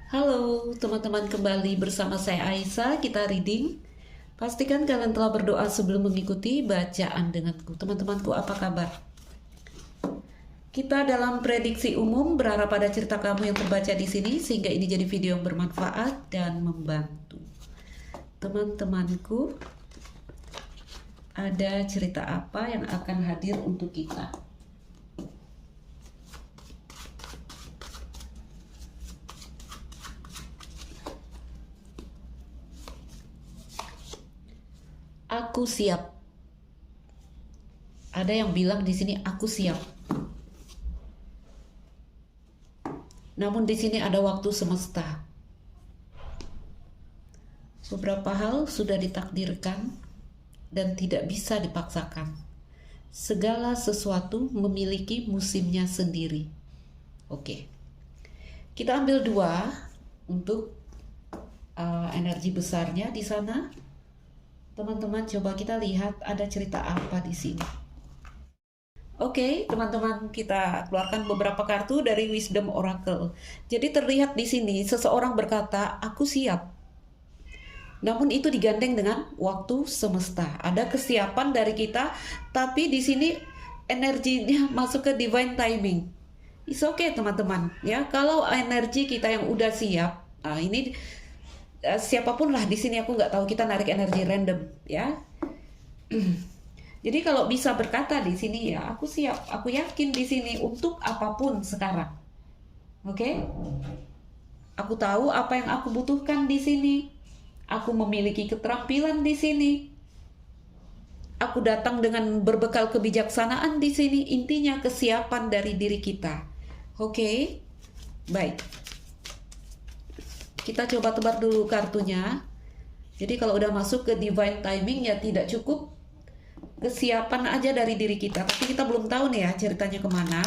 Halo teman-teman, kembali bersama saya Aisyah. Kita reading. Pastikan kalian telah berdoa sebelum mengikuti bacaan denganku. Teman-temanku, apa kabar? Kita dalam prediksi umum berharap pada cerita kamu yang terbaca di sini sehingga ini jadi video yang bermanfaat dan membantu. Teman-temanku, ada cerita apa yang akan hadir untuk kita? Aku siap. Ada yang bilang di sini aku siap. Namun di sini ada waktu semesta. Beberapa hal sudah ditakdirkan dan tidak bisa dipaksakan. Segala sesuatu memiliki musimnya sendiri. Oke. Kita ambil dua untuk energi besarnya di sana. Teman-teman, coba kita lihat ada cerita apa di sini. Oke, teman-teman, kita keluarkan beberapa kartu dari Wisdom Oracle. Jadi terlihat di sini seseorang berkata, "Aku siap." Namun itu digandeng dengan waktu semesta. Ada kesiapan dari kita, tapi di sini energinya masuk ke divine timing. It's okay, teman-teman. Ya, kalau energi kita yang udah siap, ini siapapun lah di sini, aku nggak tahu, kita narik energi random ya. Jadi kalau bisa berkata di sini ya, aku siap, aku yakin di sini untuk apapun sekarang. Oke? Aku tahu apa yang aku butuhkan di sini. Aku memiliki keterampilan di sini. Aku datang dengan berbekal kebijaksanaan di sini. Intinya kesiapan dari diri kita. Oke? Baik. Kita coba tebar dulu kartunya. Jadi kalau udah masuk ke divine timing ya tidak cukup kesiapan aja dari diri kita. Tapi kita belum tahu nih ya ceritanya kemana.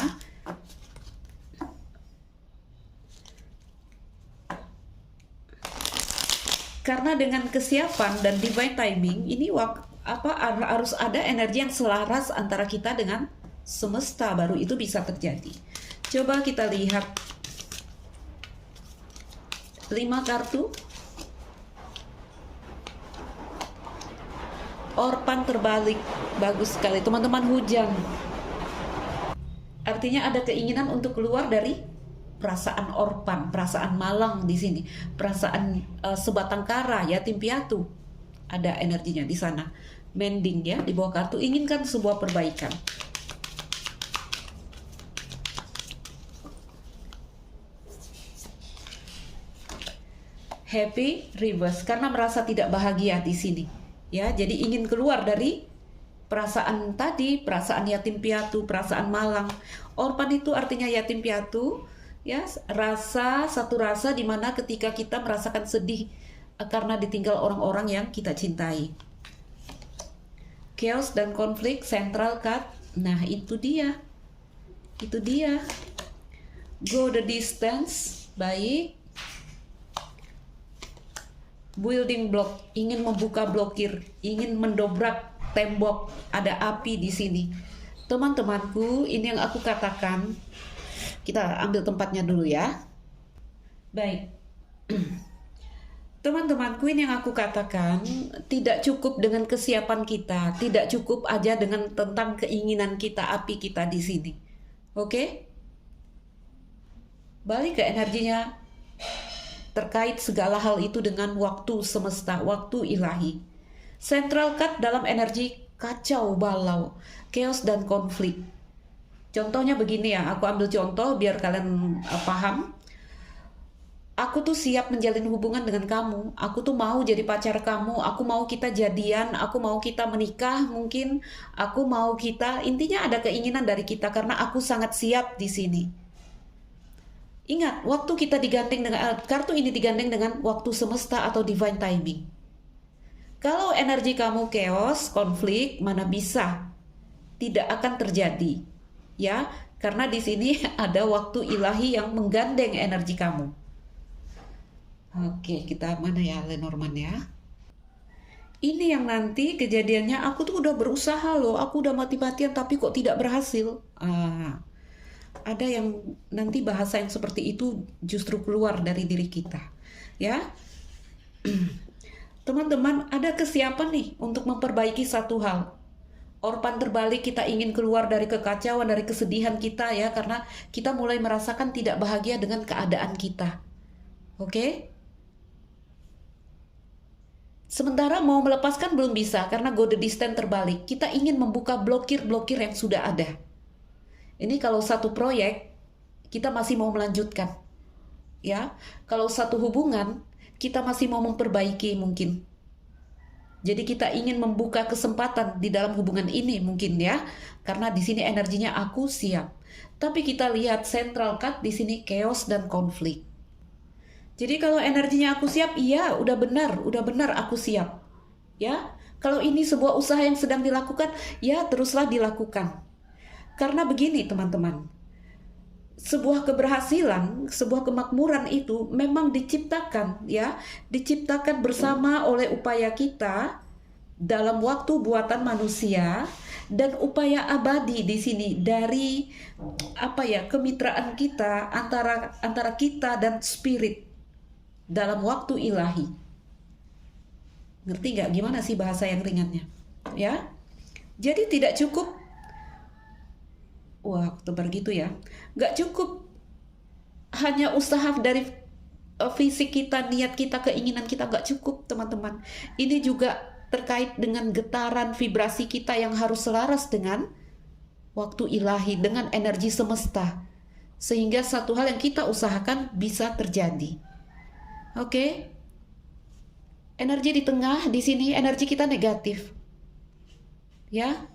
Karena dengan kesiapan dan divine timing ini harus ada energi yang selaras antara kita dengan semesta, baru itu bisa terjadi. Coba kita lihat 5 kartu. Orpan terbalik, bagus sekali teman-teman. Hujan, artinya ada keinginan untuk keluar dari perasaan orpan, perasaan malang di sini, perasaan sebatang kara, yatim piatu. Ada energinya di sana. Mending ya, di bawah kartu inginkan sebuah perbaikan. Happy reverse, karena merasa tidak bahagia di sini. Ya, jadi ingin keluar dari perasaan tadi, perasaan yatim piatu, perasaan malang. Orpan itu artinya yatim piatu, ya, satu rasa di mana ketika kita merasakan sedih karena ditinggal orang-orang yang kita cintai. Chaos dan konflik, central card. Nah, itu dia. Itu dia. Go the distance, baik. Building block, ingin membuka blokir, ingin mendobrak tembok, ada api di sini. Teman-temanku, ini yang aku katakan. Kita ambil tempatnya dulu ya. Baik. Teman-temanku, ini yang aku katakan, tidak cukup dengan kesiapan kita, tidak cukup aja dengan tentang keinginan kita, api kita di sini. Oke? Balik ke energinya. Terkait segala hal itu dengan waktu semesta, waktu ilahi. Central card dalam energi kacau balau, chaos dan konflik. Contohnya begini ya, aku ambil contoh biar kalian paham. Aku tuh siap menjalin hubungan dengan kamu. Aku tuh mau jadi pacar kamu. Aku mau kita jadian. Aku mau kita menikah mungkin. Aku mau kita, intinya ada keinginan dari kita karena aku sangat siap di sini. Ingat, waktu kita digandeng dengan kartu ini digandeng dengan waktu semesta atau divine timing. Kalau energi kamu chaos, konflik, mana bisa? Tidak akan terjadi. Ya, karena di sini ada waktu ilahi yang menggandeng energi kamu. Oke, kita mana ya Lenormand ya? Ini yang nanti kejadiannya aku tuh udah berusaha loh, aku udah mati-matian tapi kok tidak berhasil. ada yang nanti bahasa yang seperti itu justru keluar dari diri kita. Ya, teman-teman, ada kesiapan nih untuk memperbaiki satu hal. Orpan terbalik, kita ingin keluar dari kekacauan, dari kesedihan kita ya, karena kita mulai merasakan tidak bahagia dengan keadaan kita. Oke? Sementara mau melepaskan belum bisa, karena go the distance terbalik. Kita ingin membuka blokir-blokir yang sudah ada. Ini kalau satu proyek, kita masih mau melanjutkan. Ya, kalau satu hubungan, kita masih mau memperbaiki mungkin. Jadi kita ingin membuka kesempatan di dalam hubungan ini mungkin ya, karena di sini energinya aku siap. Tapi kita lihat central card di sini chaos dan konflik. Jadi kalau energinya aku siap, iya udah benar aku siap. Ya, kalau ini sebuah usaha yang sedang dilakukan, ya teruslah dilakukan. Karena begini teman-teman, sebuah keberhasilan, sebuah kemakmuran itu memang diciptakan ya, diciptakan bersama oleh upaya kita dalam waktu buatan manusia dan upaya abadi di sini dari kemitraan kita antara kita dan spirit dalam waktu ilahi. Ngerti nggak gimana sih bahasa yang ringannya? Ya, jadi tidak cukup. Wah, tebar gitu ya. Nggak cukup hanya usaha dari fisik kita, niat kita, keinginan kita, nggak cukup teman-teman. Ini juga terkait dengan getaran vibrasi kita yang harus selaras dengan waktu ilahi, dengan energi semesta. Sehingga satu hal yang kita usahakan bisa terjadi. Oke? Energi di tengah, di sini energi kita negatif. Ya?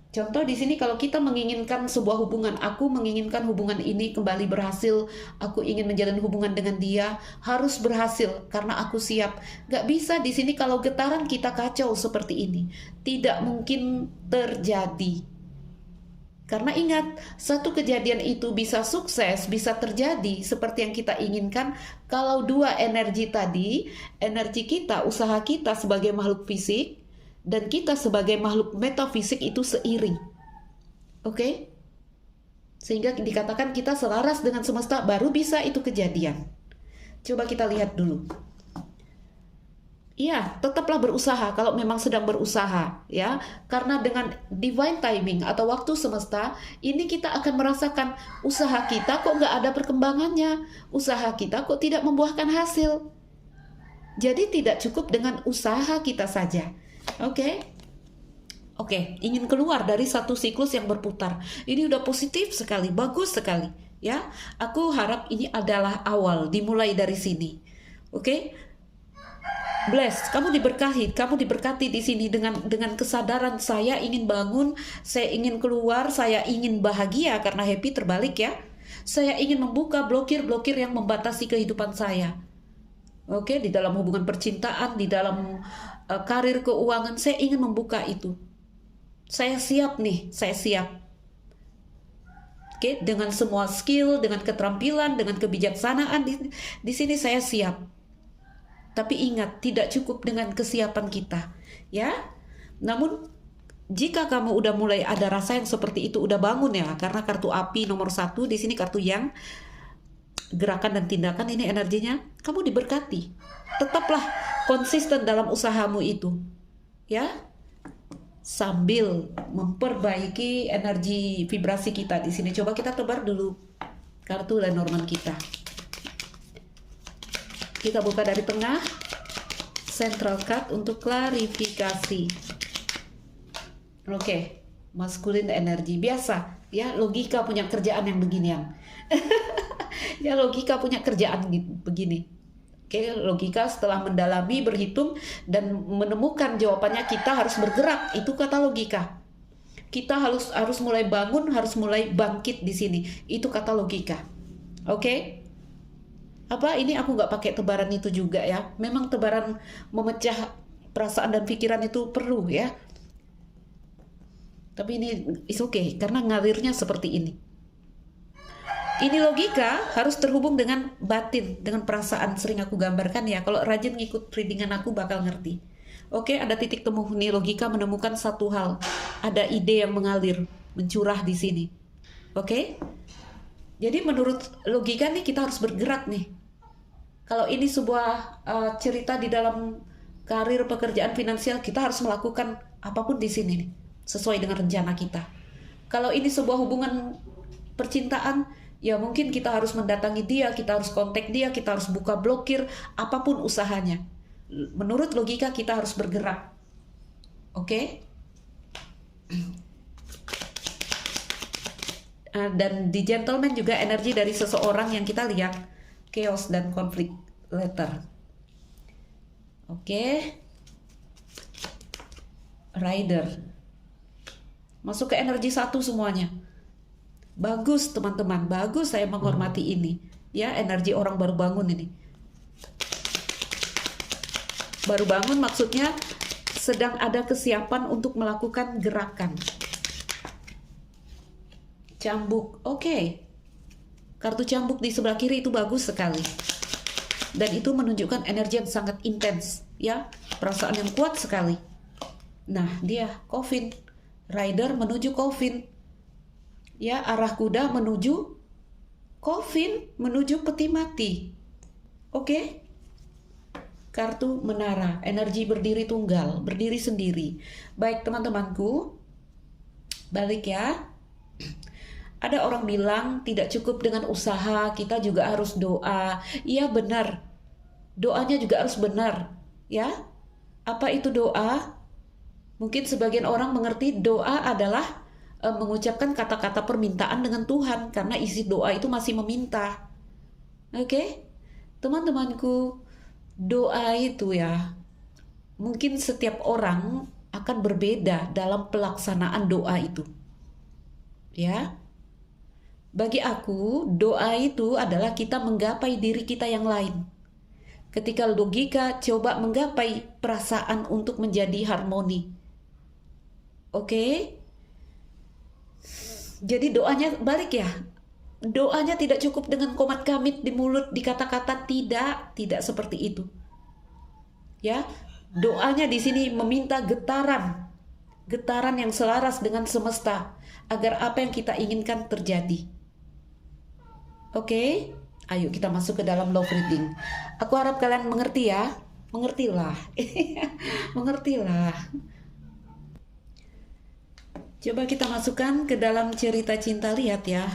Contoh di sini kalau kita menginginkan sebuah hubungan, aku menginginkan hubungan ini kembali berhasil, aku ingin menjalin hubungan dengan dia, harus berhasil karena aku siap. Gak bisa di sini kalau getaran kita kacau seperti ini, tidak mungkin terjadi. Karena ingat, satu kejadian itu bisa sukses, bisa terjadi seperti yang kita inginkan kalau dua energi tadi, energi kita, usaha kita sebagai makhluk fisik, dan kita sebagai makhluk metafisik itu seiring. Oke? Sehingga dikatakan kita selaras dengan semesta, baru bisa itu kejadian. Coba kita lihat dulu. Iya, tetaplah berusaha kalau memang sedang berusaha, ya. Karena dengan divine timing atau waktu semesta, ini kita akan merasakan usaha kita kok nggak ada perkembangannya, usaha kita kok tidak membuahkan hasil. Jadi tidak cukup dengan usaha kita saja. Oke, ingin keluar dari satu siklus yang berputar. Ini udah positif sekali, bagus sekali, ya. Aku harap ini adalah awal, dimulai dari sini. Oke, bless, kamu diberkati di sini dengan kesadaran saya ingin bangun, saya ingin keluar, saya ingin bahagia karena happy terbalik ya. Saya ingin membuka blokir-blokir yang membatasi kehidupan saya. Oke, di dalam hubungan percintaan, di dalam karir keuangan, saya ingin membuka itu. Saya siap nih, saya siap. Oke, dengan semua skill, dengan keterampilan, dengan kebijaksanaan di sini saya siap. Tapi ingat, tidak cukup dengan kesiapan kita, ya. Namun jika kamu udah mulai ada rasa yang seperti itu, udah bangun ya, karena kartu api nomor 1 di sini kartu yang gerakan dan tindakan, ini energinya kamu diberkati. Tetaplah konsisten dalam usahamu itu, ya, sambil memperbaiki energi vibrasi kita di sini. Coba kita tebar dulu kartu Lenormand kita. Kita buka dari tengah, central card untuk klarifikasi. Oke, masculine energi biasa, ya, logika punya kerjaan yang beginian. Ya, logika punya kerjaan begini. Oke, logika setelah mendalami, berhitung, dan menemukan jawabannya, kita harus bergerak. Itu kata logika. Kita harus mulai bangun, harus mulai bangkit di sini. Itu kata logika. Oke? Apa ini aku nggak pakai tebaran itu juga ya? Memang tebaran memecah perasaan dan pikiran itu perlu ya. Tapi ini is okay, karena ngalirnya seperti ini. Ini logika harus terhubung dengan batin, dengan perasaan. Sering aku gambarkan ya, kalau rajin ngikut readingan aku bakal ngerti. Oke, ada titik temu nih, logika menemukan satu hal. Ada ide yang mengalir, mencurah di sini. Oke? Jadi menurut logika nih kita harus bergerak nih. Kalau ini sebuah cerita di dalam karir, pekerjaan, finansial, kita harus melakukan apapun di sini nih, sesuai dengan rencana kita. Kalau ini sebuah hubungan percintaan, ya mungkin kita harus mendatangi dia, kita harus kontak dia, kita harus buka blokir, apapun usahanya. Menurut logika kita harus bergerak. Oke? Dan di gentleman juga energi dari seseorang yang kita lihat chaos dan konflik letter. Oke. Rider. Masuk ke energi satu semuanya. Bagus teman-teman, bagus, saya menghormati ini. Ya, energi orang baru bangun ini. Baru bangun maksudnya sedang ada kesiapan untuk melakukan gerakan. Cambuk, oke. Kartu cambuk di sebelah kiri itu bagus sekali. Dan itu menunjukkan energi yang sangat intens, ya, perasaan yang kuat sekali. Nah, dia coffin, rider menuju coffin. Ya, arah kuda menuju coffin, menuju peti mati. Oke? Kartu menara, energi berdiri tunggal, berdiri sendiri. Baik teman-temanku, balik ya. Ada orang bilang tidak cukup dengan usaha, kita juga harus doa. Iya benar, doanya juga harus benar. Ya, apa itu doa? Mungkin sebagian orang mengerti doa adalah mengucapkan kata-kata permintaan dengan Tuhan, karena isi doa itu masih meminta. Oke? Teman-temanku, doa itu ya, mungkin setiap orang akan berbeda dalam pelaksanaan doa itu. Ya. Bagi aku, doa itu adalah kita menggapai diri kita yang lain. Ketika logika coba menggapai perasaan untuk menjadi harmoni. Oke? Jadi doanya balik ya. Doanya tidak cukup dengan komat kamit di mulut, di kata-kata, tidak seperti itu. Ya, doanya di sini meminta getaran yang selaras dengan semesta agar apa yang kita inginkan terjadi. Oke, ayo kita masuk ke dalam love reading. Aku harap kalian mengerti ya. Mengertilah. Mengertilah. Coba kita masukkan ke dalam cerita cinta, lihat ya.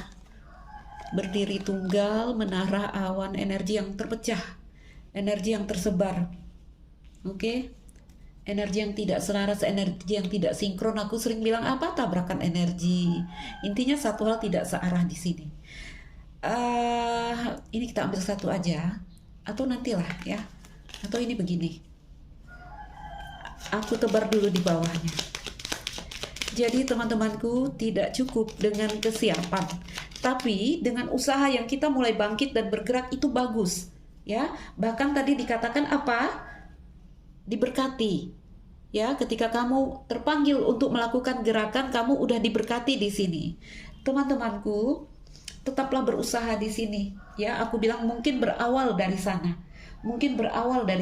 Berdiri tunggal, menara, awan, energi yang terpecah. Energi yang tersebar. Oke. Energi yang tidak selaras, energi yang tidak sinkron. Aku sering bilang apa? Tabrakan energi. Intinya satu hal tidak searah di sini. Ini kita ambil satu aja, atau nantilah ya, atau ini begini, aku tebar dulu di bawahnya. Jadi teman-temanku, tidak cukup dengan kesiapan, tapi dengan usaha yang kita mulai bangkit dan bergerak itu bagus ya. Bahkan tadi dikatakan apa? Diberkati ya. Ketika kamu terpanggil untuk melakukan gerakan, kamu udah diberkati di sini. Teman-temanku, tetaplah berusaha di sini ya. Aku bilang mungkin berawal dari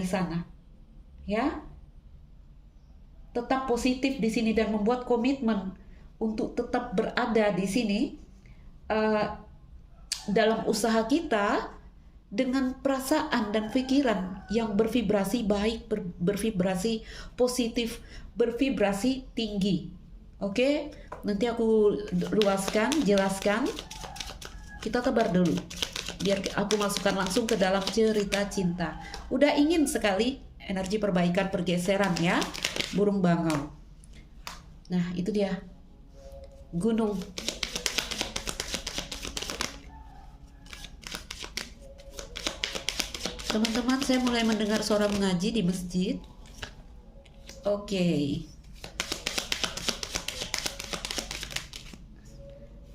sana, ya. Tetap positif di sini dan membuat komitmen untuk tetap berada di sini dalam usaha kita dengan perasaan dan pikiran yang bervibrasi baik, bervibrasi positif, bervibrasi tinggi. Oke, nanti aku jelaskan. Kita tebar dulu, biar aku masukkan langsung ke dalam cerita cinta. Udah ingin sekali energi perbaikan, pergeseran ya, burung bangau. Nah itu dia, gunung. Teman-teman, saya mulai mendengar suara mengaji di masjid. Oke.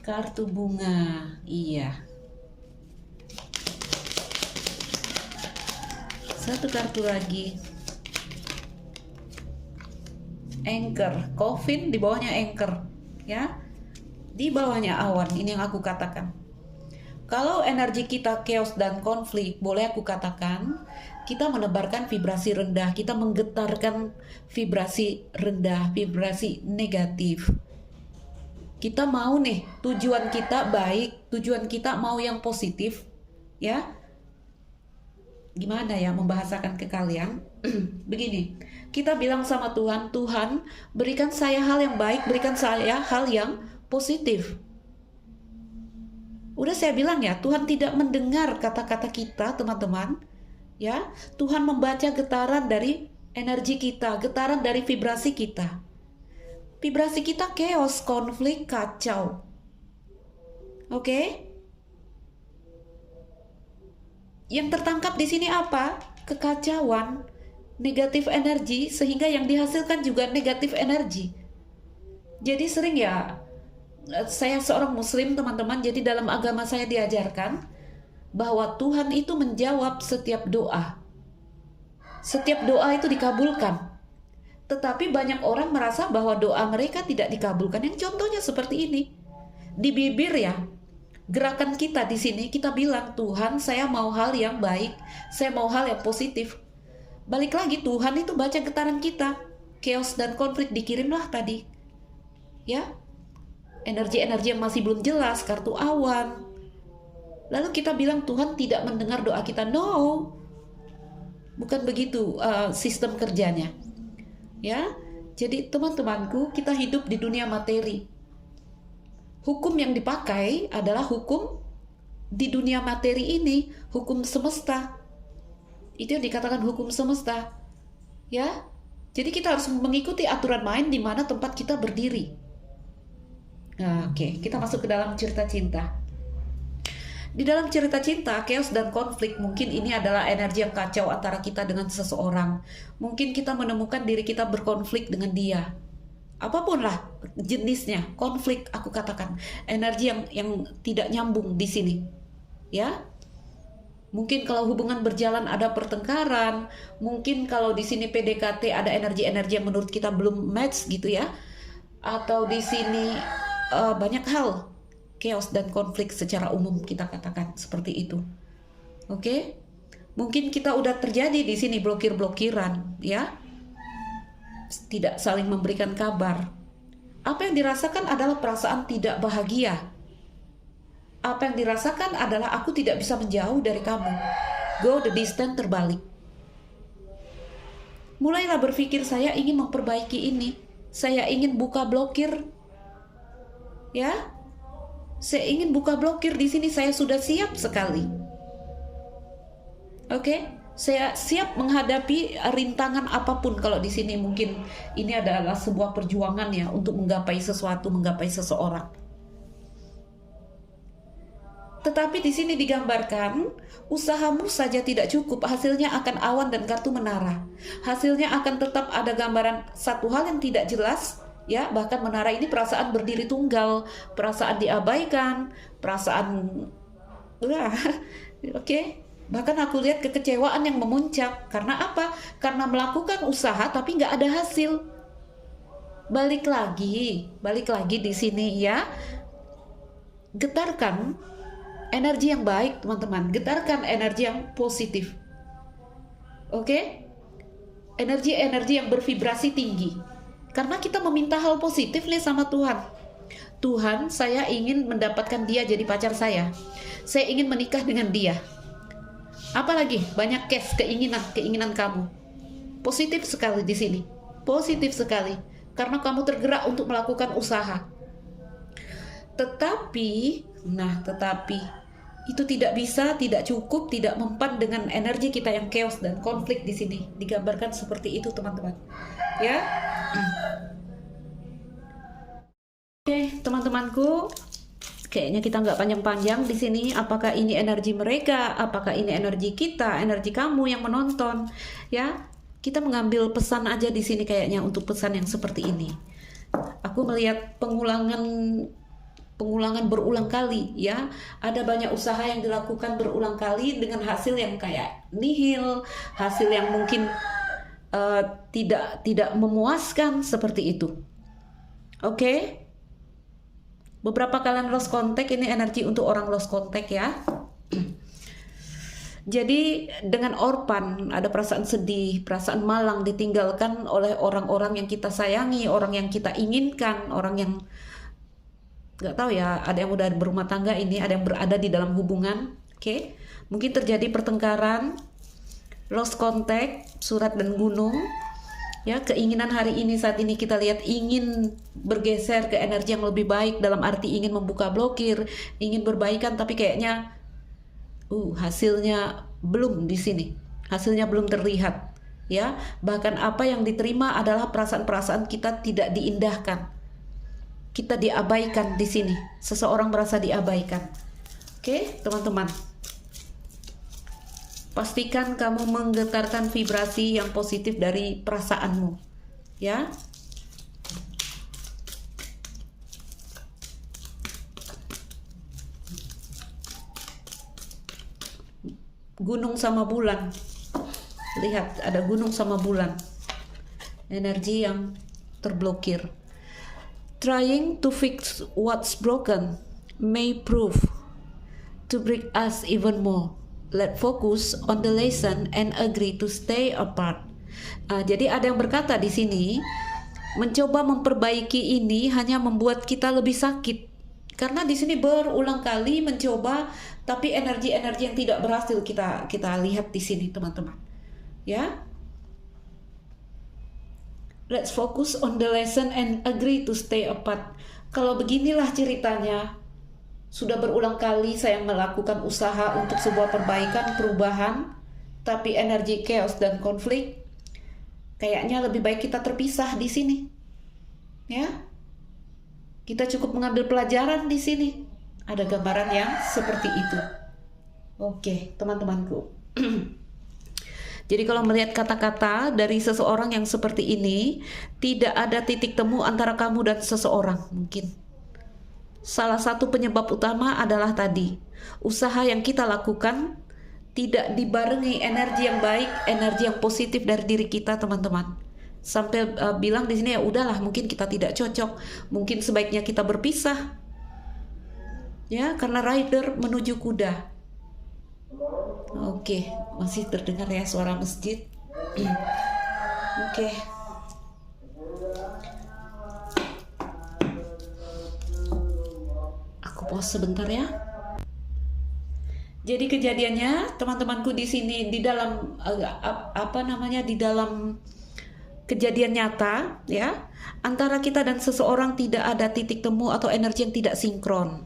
Kartu bunga, iya. Satu kartu lagi. Anchor, coffin, di bawahnya anchor, ya. Di bawahnya awan, ini yang aku katakan. Kalau energi kita chaos dan konflik, boleh aku katakan, kita menebarkan vibrasi rendah, kita menggetarkan vibrasi rendah, vibrasi negatif. kita mau nih, tujuan kita baik, tujuan kita mau yang positif, ya. Gimana ya membahasakan ke kalian? Begini, kita bilang sama Tuhan, Tuhan berikan saya hal yang baik, berikan saya hal yang positif. Udah saya bilang ya, Tuhan tidak mendengar kata-kata kita, teman-teman. Ya, Tuhan membaca getaran dari energi kita, getaran dari vibrasi kita. Vibrasi kita chaos, konflik, kacau. Oke? Yang tertangkap di sini apa? Kekacauan, negatif energi, sehingga yang dihasilkan juga negatif energi. Jadi sering ya, saya seorang muslim teman-teman, jadi dalam agama saya diajarkan bahwa Tuhan itu menjawab setiap doa. Setiap doa itu dikabulkan. Tetapi banyak orang merasa bahwa doa mereka tidak dikabulkan. Yang contohnya seperti ini. Di bibir ya, gerakan kita di sini kita bilang, Tuhan saya mau hal yang baik, saya mau hal yang positif. Balik lagi, Tuhan itu baca getaran kita. Chaos dan konflik dikirimlah tadi. Ya, energi-energi yang masih belum jelas, kartu awan. Lalu kita bilang Tuhan tidak mendengar doa kita. No, bukan begitu sistem kerjanya. Ya, jadi teman-temanku, kita hidup di dunia materi. Hukum yang dipakai adalah hukum di dunia materi ini, hukum semesta. Itu yang dikatakan hukum semesta. Ya, jadi kita harus mengikuti aturan main di mana tempat kita berdiri. Nah, oke, kita masuk ke dalam cerita cinta. Di dalam cerita cinta, chaos dan konflik, mungkin ini adalah energi yang kacau antara kita dengan seseorang. Mungkin kita menemukan diri kita berkonflik dengan dia. Apapun lah jenisnya, konflik aku katakan. Energi yang tidak nyambung di sini. Ya. Mungkin kalau hubungan berjalan ada pertengkaran, mungkin kalau di sini PDKT ada energi-energi yang menurut kita belum match gitu ya. Atau di sini banyak hal chaos dan konflik secara umum kita katakan seperti itu. Oke? Mungkin kita udah terjadi di sini blokir-blokiran ya. Tidak saling memberikan kabar. Apa yang dirasakan adalah perasaan tidak bahagia. Apa yang dirasakan adalah aku tidak bisa menjauh dari kamu. Go the distance, terbalik. Mulailah berpikir, saya ingin memperbaiki ini. Saya ingin buka blokir. Ya, saya ingin buka blokir di sini. Saya sudah siap sekali. Oke, saya siap menghadapi rintangan apapun. Kalau di sini mungkin ini adalah sebuah perjuangan ya untuk menggapai sesuatu, menggapai seseorang. Tetapi di sini digambarkan, usahamu saja tidak cukup, hasilnya akan awan dan kartu menara. Hasilnya akan tetap ada gambaran satu hal yang tidak jelas. Ya, bahkan menara ini perasaan berdiri tunggal, perasaan diabaikan, perasaan oke. Bahkan aku lihat kekecewaan yang memuncak. Karena apa? Karena melakukan usaha tapi nggak ada hasil. Balik lagi di sini ya. Getarkan energi yang baik, teman-teman. Getarkan energi yang positif. Oke? Energi-energi yang bervibrasi tinggi. Karena kita meminta hal positif nih sama Tuhan. Tuhan, saya ingin mendapatkan dia jadi pacar saya. Saya ingin menikah dengan dia. Apalagi banyak keinginan kamu. Positif sekali di sini. Positif sekali. Karena kamu tergerak untuk melakukan usaha. Tetapi itu tidak bisa, tidak cukup, tidak mempan dengan energi kita yang chaos dan konflik di sini. Digambarkan seperti itu, teman-teman. Ya. Oke, teman-temanku, kayaknya kita nggak panjang-panjang di sini. Apakah ini energi mereka? Apakah ini energi kita? Energi kamu yang menonton? Ya, kita mengambil pesan aja di sini kayaknya untuk pesan yang seperti ini. Aku melihat pengulangan berulang kali ya. Ada banyak usaha yang dilakukan berulang kali dengan hasil yang kayak nihil, hasil yang mungkin tidak memuaskan seperti itu. Oke? Beberapa kalian lost contact, ini energi untuk orang lost contact ya. Jadi dengan orphan ada perasaan sedih, perasaan malang, ditinggalkan oleh orang-orang yang kita sayangi, orang yang kita inginkan, orang yang Nggak tahu ya, ada yang udah berumah tangga ini, ada yang berada di dalam hubungan. Oke, mungkin terjadi pertengkaran, lost contact, surat dan gunung. Ya, keinginan hari ini saat ini kita lihat ingin bergeser ke energi yang lebih baik, dalam arti ingin membuka blokir, ingin berbaikan, tapi kayaknya hasilnya belum di sini. Hasilnya belum terlihat. Ya, bahkan apa yang diterima adalah perasaan-perasaan kita tidak diindahkan. Kita diabaikan di sini. Seseorang merasa diabaikan. Oke, teman-teman. Pastikan kamu menggetarkan vibrasi yang positif dari perasaanmu, ya. Gunung sama bulan. Lihat, ada gunung sama bulan. Energi yang terblokir. Trying to fix what's broken may prove to break us even more. Let's focus on the lesson and agree to stay apart. Jadi ada yang berkata di sini, mencoba memperbaiki ini hanya membuat kita lebih sakit. Karena di sini berulang kali mencoba, tapi energi-energi yang tidak berhasil kita lihat di sini, teman-teman. Ya. Let's focus on the lesson and agree to stay apart. Kalau beginilah ceritanya. Sudah berulang kali saya melakukan usaha untuk sebuah perbaikan, perubahan, tapi energi chaos dan konflik, kayaknya lebih baik kita terpisah di sini. Ya, kita cukup mengambil pelajaran di sini. Ada gambaran yang seperti itu. Oke, teman-temanku. Jadi kalau melihat kata-kata dari seseorang yang seperti ini, tidak ada titik temu antara kamu dan seseorang mungkin. Salah satu penyebab utama adalah tadi, usaha yang kita lakukan tidak dibarengi energi yang baik, energi yang positif dari diri kita, teman-teman. Sampai bilang di sini, ya udahlah, mungkin kita tidak cocok, mungkin sebaiknya kita berpisah. Ya, karena rider menuju kuda. Oke, masih terdengar ya suara masjid. Oke. Pause sebentar ya. Jadi kejadiannya, teman-temanku di sini di dalam di dalam kejadian nyata, ya, antara kita dan seseorang tidak ada titik temu atau energi yang tidak sinkron.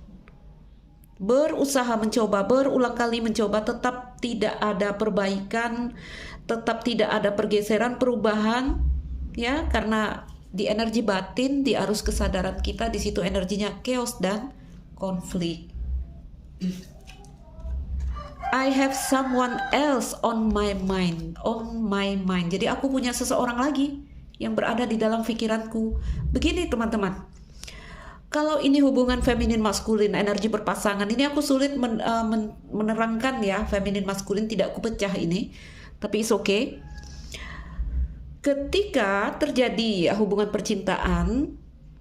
Berusaha mencoba, berulang kali mencoba, tetap tidak ada perbaikan, tetap tidak ada pergeseran, perubahan, ya, karena di energi batin, di arus kesadaran kita, di situ energinya chaos dan konflik. I have someone else on my mind. Jadi aku punya seseorang lagi yang berada di dalam pikiranku. Begini teman-teman, kalau ini hubungan feminin maskulin, energi berpasangan, ini aku sulit menerangkan ya, feminin maskulin tidak aku pecah ini, tapi it's okay. Ketika terjadi hubungan percintaan,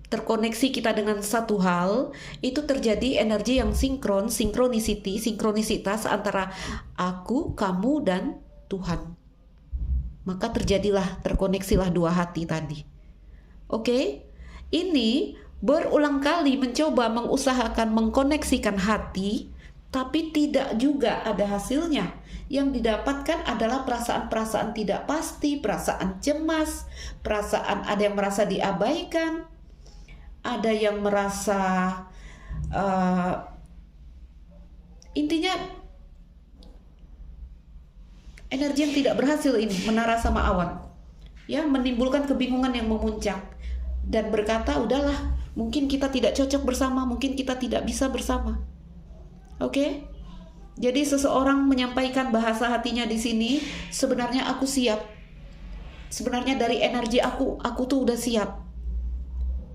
terkoneksi kita dengan satu hal, itu terjadi energi yang sinkron, sinkronisitas antara aku, kamu, dan Tuhan. Maka terkoneksilah dua hati tadi. Oke? Ini berulang kali mencoba mengusahakan mengkoneksikan hati, tapi tidak juga ada hasilnya. Yang didapatkan adalah perasaan-perasaan tidak pasti, perasaan cemas, perasaan ada yang merasa diabaikan, ada yang merasa intinya energi yang tidak berhasil ini menara sama awan, ya, menimbulkan kebingungan yang memuncak dan berkata udahlah, mungkin kita tidak cocok bersama, mungkin kita tidak bisa bersama. Oke? Jadi seseorang menyampaikan bahasa hatinya di sini, sebenarnya aku siap. Sebenarnya dari energi aku tuh udah siap.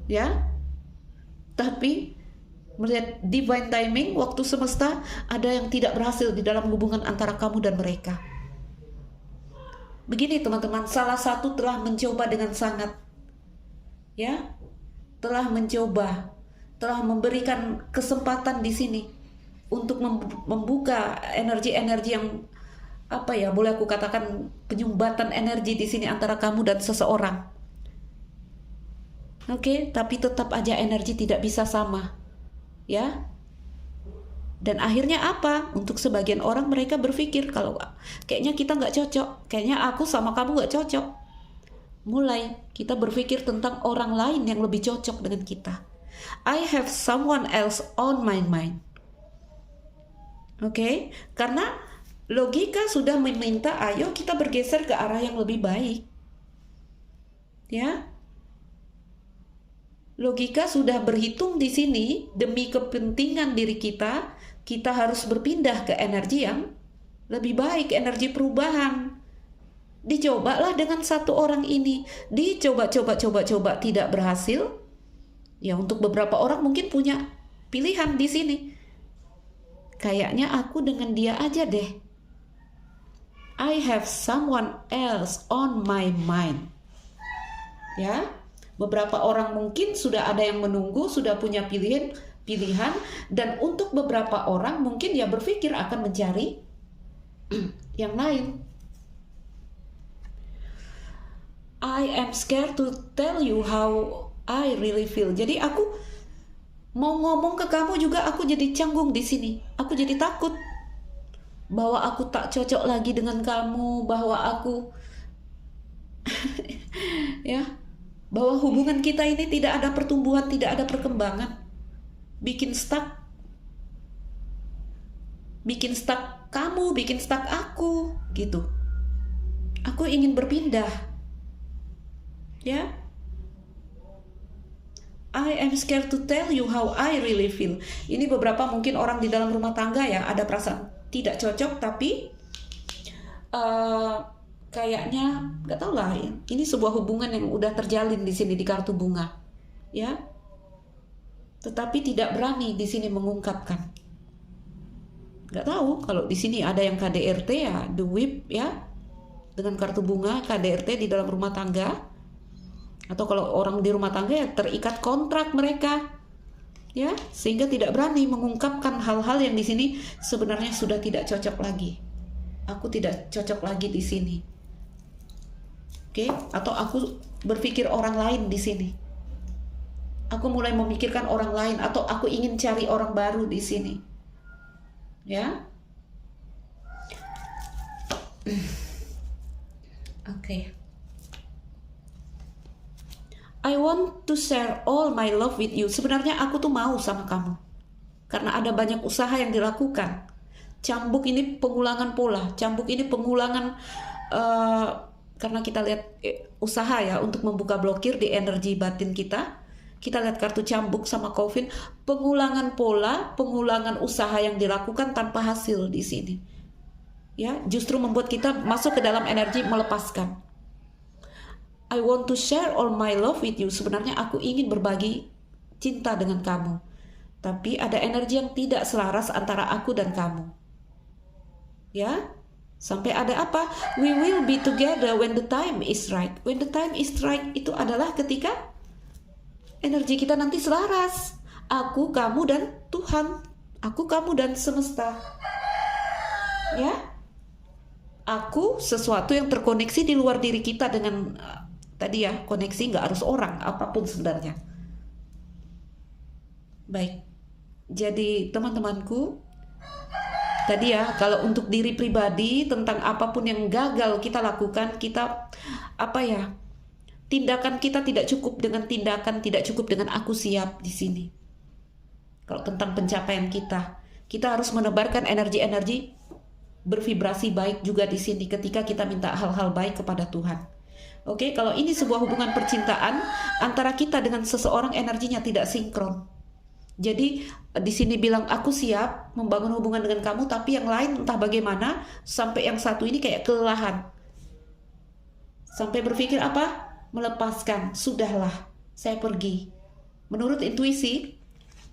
Ya? Tapi melihat divine timing, waktu semesta, ada yang tidak berhasil di dalam hubungan antara kamu dan mereka. Begini teman-teman, salah satu telah mencoba dengan sangat, ya, telah mencoba, telah memberikan kesempatan di sini untuk membuka energi-energi yang boleh aku katakan penyumbatan energi di sini antara kamu dan seseorang. Oke, tapi tetap aja energi tidak bisa sama. ya. Dan akhirnya apa? Untuk sebagian orang mereka berpikir kalau kayaknya kita nggak cocok, kayaknya aku sama kamu nggak cocok. Mulai kita berpikir tentang orang lain yang lebih cocok dengan kita. I have someone else on my mind. Oke, karena logika sudah meminta ayo kita bergeser ke arah yang lebih baik. Ya. Logika sudah berhitung di sini demi kepentingan diri kita, kita harus berpindah ke energi yang lebih baik, energi perubahan. Dicobalah dengan satu orang ini, dicoba tidak berhasil. Ya, untuk beberapa orang mungkin punya pilihan di sini. Kayaknya aku dengan dia aja deh. I have someone else on my mind. Ya, beberapa orang mungkin sudah ada yang menunggu, sudah punya pilihan, dan untuk beberapa orang mungkin ya berpikir akan mencari yang lain. I am scared to tell you how I really feel. Jadi aku mau ngomong ke kamu juga aku jadi canggung di sini. Aku jadi takut bahwa aku tak cocok lagi dengan kamu, bahwa aku ya, bahwa hubungan kita ini tidak ada pertumbuhan, tidak ada perkembangan. Bikin stuck kamu, bikin stuck aku gitu. Aku ingin berpindah. Ya. I am scared to tell you how I really feel. Ini beberapa mungkin orang di dalam rumah tangga ya, ada perasaan tidak cocok, tapi kayaknya nggak tahu lah ya. Ini sebuah hubungan yang udah terjalin di sini di kartu bunga, ya. Tetapi tidak berani di sini mengungkapkan. Nggak tahu kalau di sini ada yang KDRT ya, the whip ya, dengan kartu bunga KDRT di dalam rumah tangga. Atau kalau orang di rumah tangga ya terikat kontrak mereka, ya, sehingga tidak berani mengungkapkan hal-hal yang di sini sebenarnya sudah tidak cocok lagi. Aku tidak cocok lagi di sini, oke? Atau aku berpikir orang lain di sini. Aku mulai memikirkan orang lain, atau aku ingin cari orang baru di sini, ya. Oke. I want to share all my love with you. Sebenarnya aku tuh mau sama kamu. Karena ada banyak usaha yang dilakukan. Cambuk ini pengulangan pola. Cambuk ini pengulangan, karena kita lihat usaha ya untuk membuka blokir di energi batin kita. Kita lihat kartu cambuk sama coffin. Pengulangan pola, pengulangan usaha yang dilakukan tanpa hasil di sini. Ya, justru membuat kita masuk ke dalam energi melepaskan. I want to share all my love with you. Sebenarnya aku ingin berbagi cinta dengan kamu. Tapi ada energi yang tidak selaras antara aku dan kamu. Ya? Sampai ada apa? We will be together when the time is right. When the time is right itu adalah ketika energi kita nanti selaras. Aku, kamu, dan Tuhan. Aku, kamu, dan semesta. Ya? Aku sesuatu yang terkoneksi di luar diri kita dengan tadi ya, koneksi nggak harus orang, apapun sebenarnya. Baik, jadi teman-temanku, tadi ya, kalau untuk diri pribadi tentang apapun yang gagal kita lakukan, kita tindakan kita tidak cukup dengan tindakan, tidak cukup dengan aku siap di sini. Kalau tentang pencapaian kita harus menebarkan energi-energi bervibrasi baik juga di sini ketika kita minta hal-hal baik kepada Tuhan. Oke, kalau ini sebuah hubungan percintaan antara kita dengan seseorang, energinya tidak sinkron. Jadi di sini bilang aku siap membangun hubungan dengan kamu, tapi yang lain entah bagaimana sampai yang satu ini kayak kelelahan. Sampai berpikir apa? Melepaskan. Sudahlah, saya pergi. Menurut intuisi,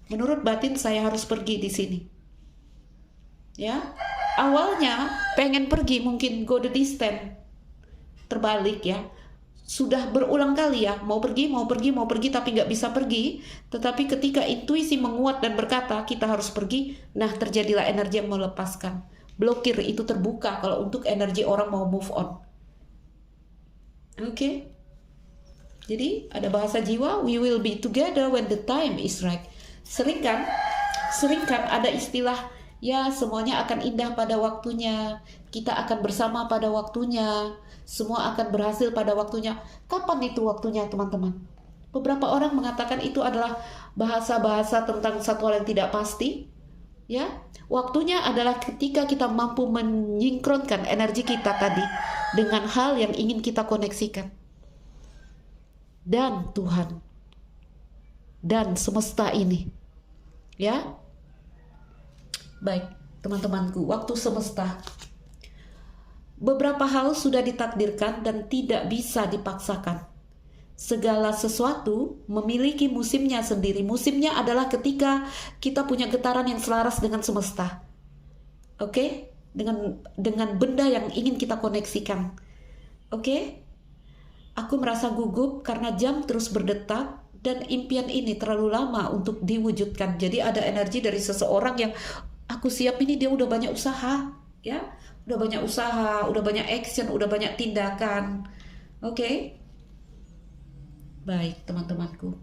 menurut batin saya harus pergi di sini. Ya. Awalnya pengen pergi, mungkin go the distance. Terbalik ya. Sudah berulang kali ya, mau pergi tapi nggak bisa pergi. Tetapi ketika intuisi menguat dan berkata kita harus pergi, nah terjadilah energi yang melepaskan. Blokir itu terbuka kalau untuk energi orang mau move on. Oke. Jadi ada bahasa jiwa, we will be together when the time is right. Sering kan Sering kan ada istilah, ya semuanya akan indah pada waktunya, kita akan bersama pada waktunya, semua akan berhasil pada waktunya. Kapan itu waktunya, teman-teman? Beberapa orang mengatakan itu adalah bahasa-bahasa tentang satu hal yang tidak pasti. Ya, waktunya adalah ketika kita mampu menyingkronkan energi kita tadi dengan hal yang ingin kita koneksikan. Dan Tuhan dan semesta ini. Ya. Baik, teman-temanku, waktu semesta. Beberapa hal sudah ditakdirkan dan tidak bisa dipaksakan. Segala sesuatu memiliki musimnya sendiri. Musimnya adalah ketika kita punya getaran yang selaras dengan semesta. Oke? Dengan benda yang ingin kita koneksikan. Oke? Aku merasa gugup karena jam terus berdetak dan impian ini terlalu lama untuk diwujudkan. Jadi ada energi dari seseorang yang aku siap ini, dia udah banyak usaha, ya. Udah banyak usaha, udah banyak action, udah banyak tindakan. Oke? Baik, teman-temanku.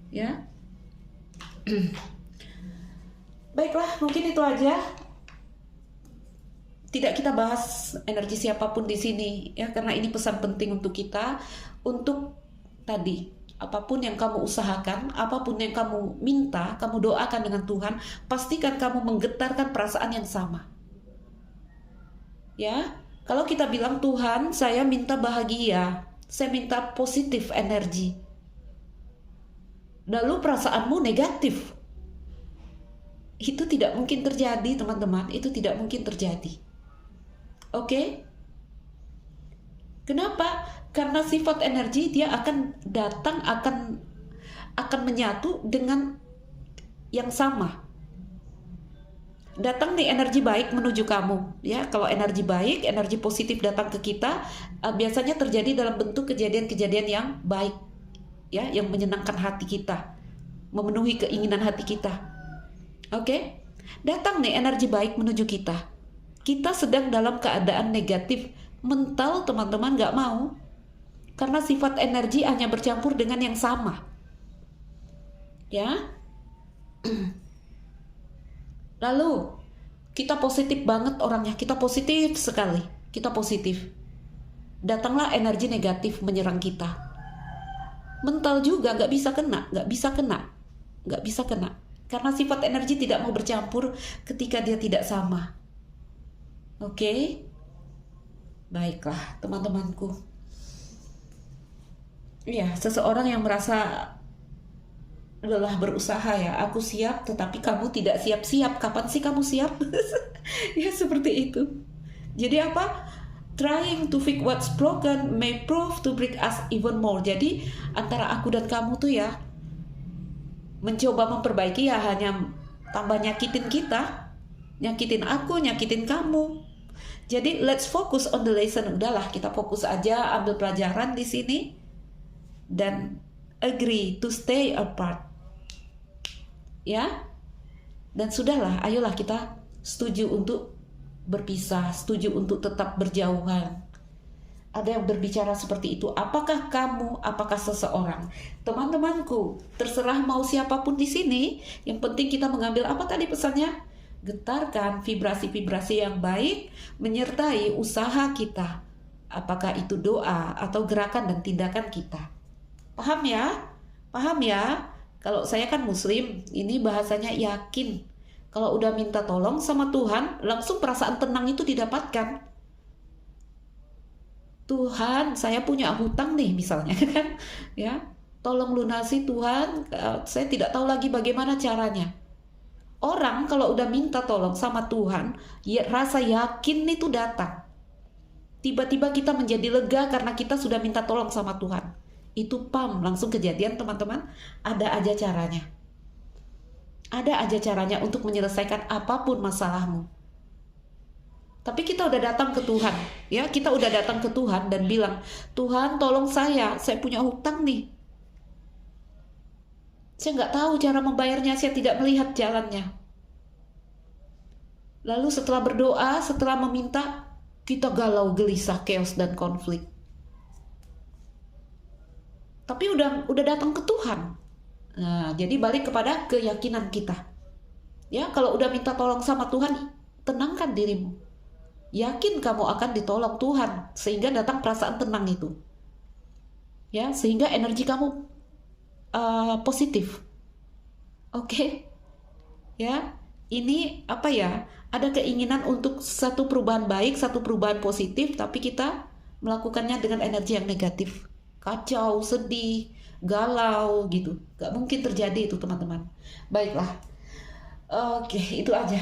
Ya. Baiklah, mungkin itu aja. Tidak kita bahas energi siapapun di sini, ya, karena ini pesan penting untuk kita, untuk tadi, apapun yang kamu usahakan, apapun yang kamu minta, kamu doakan dengan Tuhan, pastikan kamu menggetarkan perasaan yang sama. Ya, kalau kita bilang, Tuhan, saya minta bahagia, saya minta positif energi, lalu perasaanmu negatif, itu tidak mungkin terjadi, teman-teman. Itu tidak mungkin terjadi. Oke? Kenapa? Karena sifat energi dia akan datang, akan menyatu dengan yang sama. Datang nih energi baik menuju kamu, ya. Kalau energi baik, energi positif datang ke kita, biasanya terjadi dalam bentuk kejadian-kejadian yang baik, ya, yang menyenangkan hati kita, memenuhi keinginan hati kita. Oke? Datang nih energi baik menuju kita. Kita sedang dalam keadaan negatif, mental, teman-teman, nggak mau, karena sifat energi hanya bercampur dengan yang sama, ya. Lalu kita positif banget orangnya, kita positif sekali, kita positif. Datanglah energi negatif menyerang kita. Mental juga nggak bisa kena, nggak bisa kena, karena sifat energi tidak mau bercampur ketika dia tidak sama. Oke? Baiklah, teman-temanku. Iya, seseorang yang merasa lelah berusaha, ya, aku siap tetapi kamu tidak siap-siap. Kapan sih kamu siap? Ya, seperti itu. Jadi apa? Trying to fix what's broken may prove to break us even more. Jadi antara aku dan kamu tuh, ya, mencoba memperbaiki, ya, hanya tambah nyakitin kita, nyakitin aku, nyakitin kamu. Jadi let's focus on the lesson. Udahlah, kita fokus aja, ambil pelajaran di sini dan agree to stay apart. Ya, dan sudahlah, ayolah kita setuju untuk berpisah, setuju untuk tetap berjauhan. Ada yang berbicara seperti itu. Apakah kamu, apakah seseorang? Teman-temanku, terserah mau siapapun di sini. Yang penting kita mengambil apa tadi pesannya? Getarkan vibrasi-vibrasi yang baik menyertai usaha kita. Apakah itu doa atau gerakan dan tindakan kita? Paham ya? Paham ya? Kalau saya kan muslim, ini bahasanya yakin. Kalau udah minta tolong sama Tuhan, langsung perasaan tenang itu didapatkan. Tuhan, saya punya hutang nih misalnya, kan, ya. Tolong lunasi Tuhan, saya tidak tahu lagi bagaimana caranya. Orang kalau udah minta tolong sama Tuhan, ya, rasa yakin itu datang. Tiba-tiba kita menjadi lega karena kita sudah minta tolong sama Tuhan. Itu langsung kejadian, teman-teman. Ada aja caranya. Ada aja caranya untuk menyelesaikan apapun masalahmu. Tapi kita udah datang ke Tuhan, ya, kita udah datang ke Tuhan dan bilang, Tuhan tolong saya punya hutang nih. Saya nggak tahu cara membayarnya, saya tidak melihat jalannya. Lalu setelah berdoa, setelah meminta, kita galau, gelisah, chaos, dan konflik. Tapi udah datang ke Tuhan. Nah, jadi balik kepada keyakinan kita. Ya, kalau udah minta tolong sama Tuhan, tenangkan dirimu. Yakin kamu akan ditolong Tuhan, sehingga datang perasaan tenang itu. Ya, sehingga energi kamu positif. Oke. Ya, ini apa ya? Ada keinginan untuk satu perubahan baik, satu perubahan positif, tapi kita melakukannya dengan energi yang negatif. Kacau, sedih, galau gitu. Gak mungkin terjadi itu, teman-teman. Baiklah. Oke, itu aja.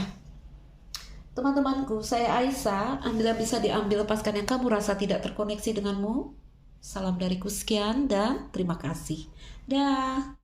Teman-temanku, saya Aisyah. Ambil yang bisa diambil, lepaskan yang kamu rasa tidak terkoneksi denganmu. Salam dariku sekian dan terima kasih. Dah.